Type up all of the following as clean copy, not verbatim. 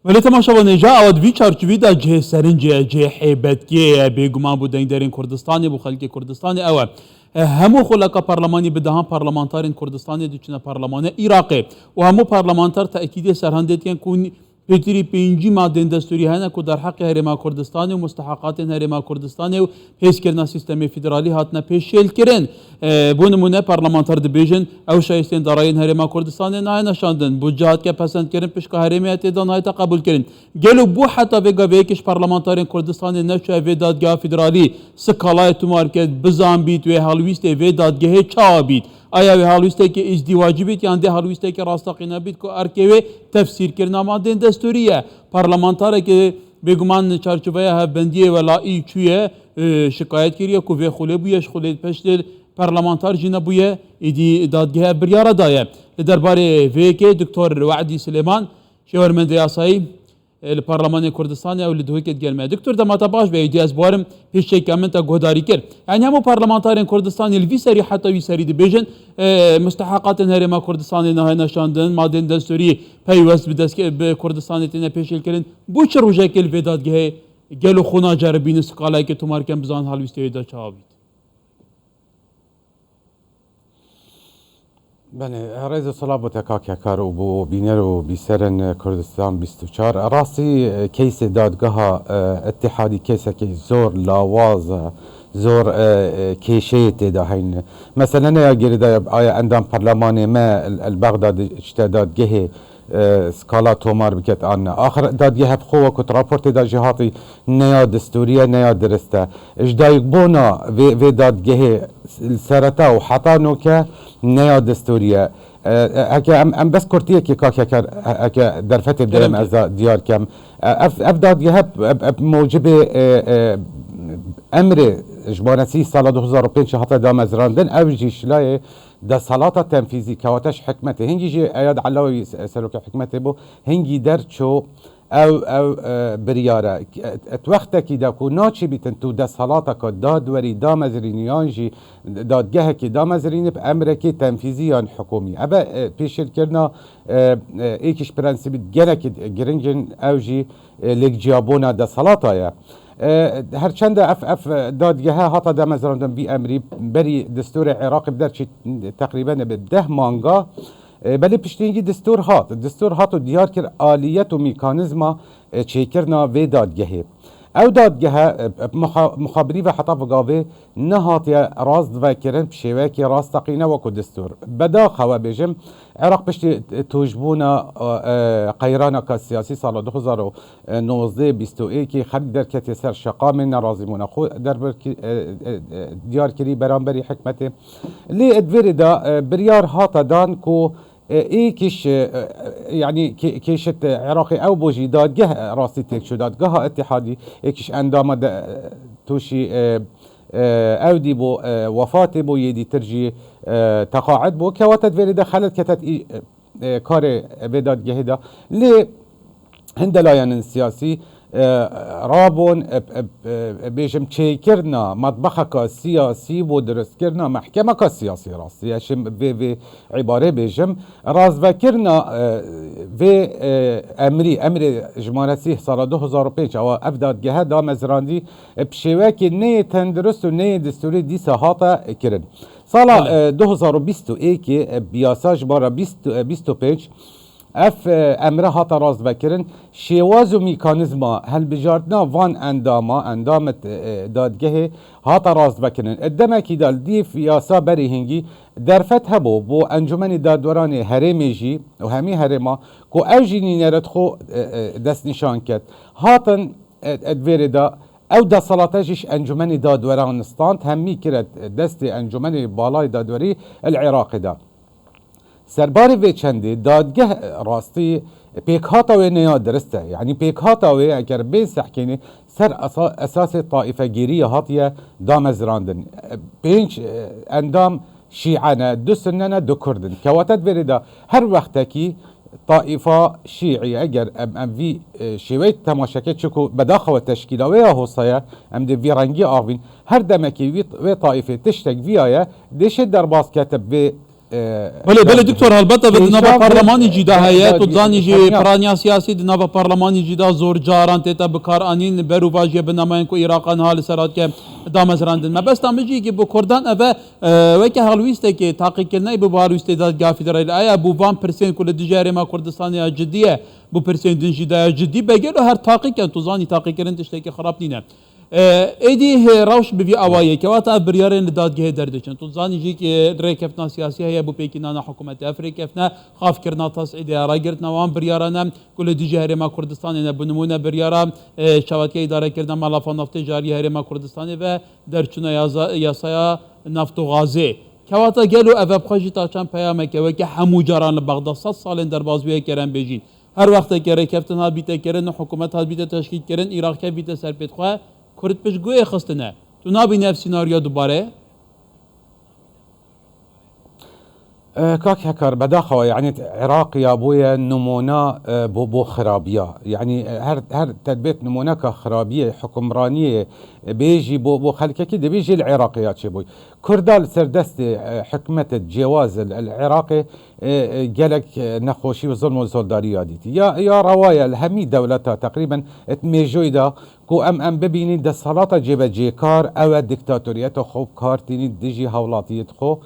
ولی تماشا نجا اود وی چارچوبی دا جه سرنج جه حیبتگی بیگمان بودن در این کردستانی بو خلق کردستانی او همو خلق پارلمانی بدهم پارلمانتارین کردستانی دوچنا پارلمان عراقی و همو پارلمانتار تأکید سرهندید که کون پیتری پینجی ماده دستوری هنه که در حق هرما کردستان و مستحقات هرما کردستان و پیش کردن سیستم فدرالی هاتنا پیشیل کردن بو نمونه پارلمانتر دبیجن او شایستین دارایین هرما کردستان نه نشاندن بو جهات که پسند کردن پیش که هرمیت دانای قبول کردن گلو بو حتی وگا ویکش پارلمانترین کردستان نشو و دادگاه فدرالی سکالای تومار که بزن بیت و حلویست و دادگاه چا بیت آیا و حالوسته که ازدواجی بیت یا ده حالوسته که راستقینه بیت که ارکیوه تفسیر کرنا ماده دستوریه پارلمانتاره که بگمان چارچوبه هفبندیه ولایی چویه شکایت کریه که وی خوله بویش خوله پشت پارلمانتار جنه بویه ایدی دادگاه بریاره دایه درباره وی که دکتر وعدی سلیمان شورمنده یاسایی البرلمان کردستان او لدهویت گرمه دکتر دماتا باش به ایدی از بارم پیش کامنت گهداری کرد یعنی همو پارلمانتارین کردستان الوی سری حتی وی سری دبیجن مستحقات هرما کردستان نه نشاندن ماده دستوری پیوست به کردستان تینه پیشل کردن بو چه روزه کل ودادگاه گلو خونا جربین سکالای که تومار کم بزان حال ویسته دا چاوید بله رئیس صلاب و تکاک کار و بو بینر و بیسرن کردستان 24 راستی کیس دادگاه اتحادی کیس که زور لاواز زور کیشه تدا هین مثلا یا گریدا آیا اندام پارلمان ما البغداد دادگاه سکالا تومار بکت آن آخر دادگاه بخواه کت راپورت دا جهاتی نیا دستوریه نیا درسته اجدایک بونا و دادگاه سرطه و حطانو که نیا دستوریه اگه ام بس کرتیه که کاکا اگه در فتح بدرم از دیار کم اف دادگاه موجب امر اجبارسی سال 2005 حتی دام از راندن او جیشلای ده صلاة تنفيذي كواتش حكمته هنجي جي اياد علاوي سلوك حكمته بو هنجي درچو او بريارة اتوقتكي دا كو ناچي بيتن تو ده صلاة كا داد وري دا مزرينيان جي دادگه كي دا مزريني بأمريكي تنفيذيان حكومي ابا بيشل كرنا ايكش برنسبت گلك گرنجن او جي لك جيابونا ده صلاة يا هرچند اف دادگاه هاتا دم ازراندن بی امری بری دستور عراق بدر چی تقریبا به 10 مانگا بلی پشتینگی دستور هات و دیار کر آلیت و میکانیزما چیکرنا و دادگاه او دادگاه مخابری و حتی وگاوه نهات راست و کرن بشیوه که راست تقینه وکو دستور بدا خواه بیجم عراق پشتی توجبونا قیرانا که سیاسی سال 2019 که خرید در کتی سر شقام نرازیمونا خود در دیار کری برانبری حکمت لی ادویر دا بریار هاتا دان کو ایکش یعنی کیشت عراقی او بوجی دادگاه راستی تک شد دادگاه اتحادی ایکش اندام توشی او دی بو وفات بو یدی ترجی تقاعد بو که وقت ویری دخلت کتت کار به دادگاه دا لی هندلایان سیاسی رابون بیشم چه کرنا مطبخ کا سیاسی و درست کرنا محکمه کا سیاسی راستی اشم و عباره بیشم راز و کرنا و امر جمهوری سال 2005 او افدادگاه دا مزراندی بشوه که نه تندرست و نه دستوری دی ساحاتا کرن سال 2021 بیاسا جبارا 25 اف امره هاتا راز بکرن شواز و میکانیزما هل بجاردنا وان اندامت دادگه هاتا راز بکرن ادامه کی دال دیف یاسا بری هنگی در فتح بو انجمن دادوران هرمی جی و همی هرما کو او جینی نرد خو دست نشان کد هاتن ادویر دا او دا صلاتجش انجمن دادوران استاند همی کرد دست انجمن بالای دادوری العراق دا سرباری و چندی دادگاه راستی پیک هاتا و نیا درسته یعنی پیک هاتا و اگر بین سحکینی سر اساس طائفه گیری هاتیه دامزراندن پینچ اندام شیعانه دو سننه دو کردن که واتد برده هر وقت کی طائفه شیعی اگر ام وی شویت تماشاکه چکو بداخل تشکیل و یا حصایه ام دی وی رنگی آوین هر دمکی وی طائفه تشتک وی آیا دیشه در باز کتب وی بله دکتر هلبته به نوع پارلمانی جدا هست تو زانی جی دنیا. پرانیا سیاسی د نوع پارلمانی جدا زور جاران تیتا بکار آنین برو واجی بنامین کو عراقان حال سرات که دام از راندن ما بس تامجی که با کردان اوه وکی هالویسته که تحقیق کنه بو هالویسته داد گافی درایل آیا بو وان پرسین کل دیجاری ما کردستانی جدیه بو پرسین دنجی دا جدی بگیرو هر تحقیق کن تو زانی تحقیق کردن تشته که خراب نینه ایدی روش بوی اوایه که واتا بریارن دادگاه دردشن تو زانی جی که ریکفتنا سیاسی هیا بو پیکینانا حکومت افریقا خاف کرنا تصعیدی را گرتنا وان بریارانم کل دیجی هرما کردستانی نبنمونه بریارا شبکه اداره کردن ملافا نفت جاری هرما کردستانی و درچنا یاسایا نفت و غازه کواتا گلو اوه بخوشی تا چند پیامه که وکی همو جاران لبغداد 100 سال در بازویه کرن بیجین هر وقت که ریکفتن ها بیته کرن حکومت ها بیته تشکیل کرن عراق که بیته سرپیت خواه کرد پیش گوی خستنه تو نابی نفس سیناریا دوباره كاك هكر بداخل يعني عراق يا ابويا نمونه بو خرابيه يعني هر تدبيت نمونه كخرابيه حكمرانيه بيجي بو خلكه كده بيجي العراقيات شبوي كردال سردست حكمه الجواز العراقي جالك نخوشي وظلم وزولداريه ديتي يا روايه الهمي دولتها تقريبا تميجويدا كو ام ببيني ده صلاة جيبه جيكار او ديكتاتوريته خوب كارتيني ديجي هولاتيت خو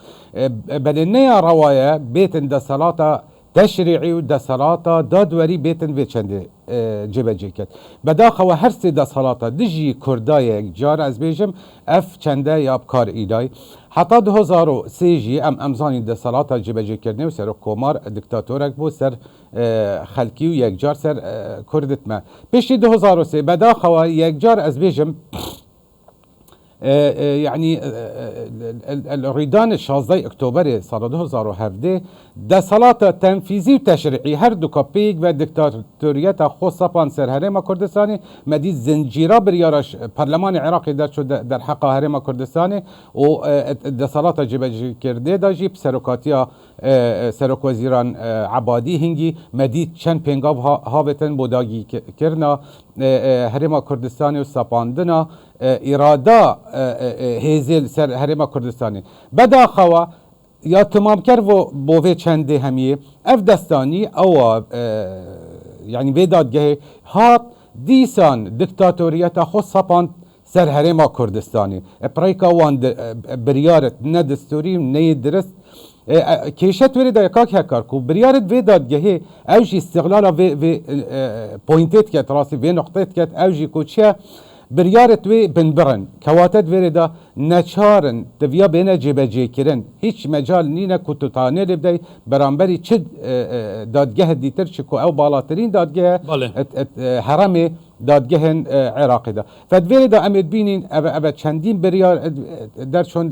بلنيا رواية بيتن ده صلاة تشريعي وده صلاة دادوري بيتن في چند جيبه جيكت بداخل هرسي ده صلاة ديجي كردايك جار از بيجم اف چنده يابكار ايداي حتی 2003 جی امزانی ده صلاة جیبه جی کردنه و سر کومار دکتاتورک بود سر خلکی و یک جار سر کردت ما پیشی 2003 بدا خوا یک جار از بیجم يعني الريدان 16 اكتوبر سال 2017 ده صلاة تنفيذي وتشريعي هر دو كابيك و دكتاتوريات خاصة بان سر هرم كردستاني مدي زنجيرة بريارش برلمان عراقي در شو در حق هرم كردستاني و ده صلاة جبج كرده دا جيب سروكاتيا سروك وزيران عبادي هنگي مدي چند پنگاو هاوتن بوداگي کرنا هرم كردستاني و سپاندنا اراده هزل سر هرم کردستانی بدا خوا یا تمام کرد و بوه چنده همیه اف دستانی او يعني بدادگه هات دیسان دکتاتوریت خود سپاند سر هرم کردستانی پریکا وان بریارت نه دستوری نه درست کیشت وری دا یکاک هکار کو بریارت وی دادگه اوجی استقلال وی پوینتیت کت راسی وی نقطیت کت اوجی کو چه بریارت وی بنبرن کواتت وری دا نچارن دویا بین جبجه کرن هیچ مجال نینه کتوتانه لبدای برانبری چه دادگه دیتر چکو او بالاترین دادگه حرم دادگه عراقی دا فدویری دا امید بینین او چندین بریار در چون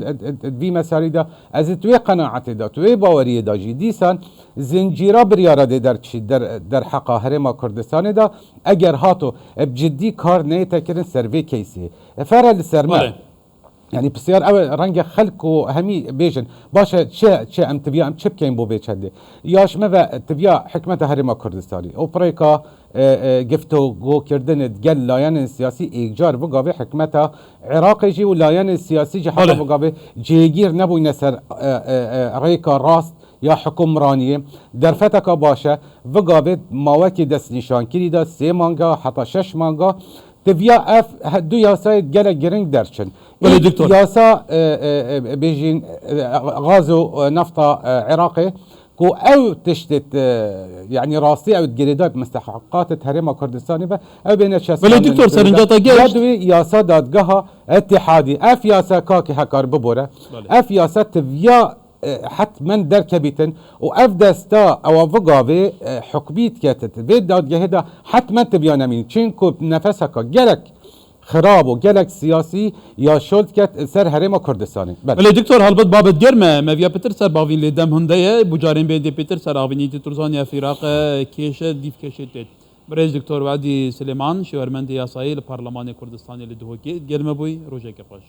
دوی مساری دا از توی قناعتی دا توی باوری دا جی دیسان زنجیرا بریاره در حقا هرما کردستان دا اگر هاتو بجدی کار نیتا کرن سروی کیسی فرال سرما يعني بسيار او رنگ خلق و همي بيجن باشا چه ام تبيا ام چپ كين بو بيچنده ياش ما تبيا حكمت هرما كردستاني او بريكا گفتو گو کردن گل لاین سیاسی ایجار و گاوه حکمت عراقی جی و لاین سیاسی جی حتی و گاوه جیگیر نبوی نسر ریکا راست یا حکمرانیه در فتکا باشه و گاوه ماوکی دست نشان کری دا 3 مانگا حتی 6 مانگا تبیا اف دو یاسای گل گرنگ درچن یاسا بیجین غاز و نفط عراقی كو او تشتت يعني راسي او تجريدات مستحقات هرم كردستاني او بين الشخص ولا دكتور سرنجاتا جيش ياسا دادگاه اتحادي اف ياسا كاكي هكار ببوره اف ياسا تفيا حتما دركبيتن واف دستا او فقاوي حكميت كاتت بيت دادگاه دا حتما تبيانا مين چنكو نفسك جلك خراب و گلک سیاسی یا شولد کت سر هرم کردستانی ولی دکتر هلبت بابت گرمه ما ویا پتر سر باوین لیدم هنده بجارین بین دی پتر سر آوینی ترزانی فراق کیشه دیف کیشه تید برای دکتر وعدی سلیمان شورمند یاسایی لپارلمان کردستانی لدهوکی گرمه بوی روزه که خوش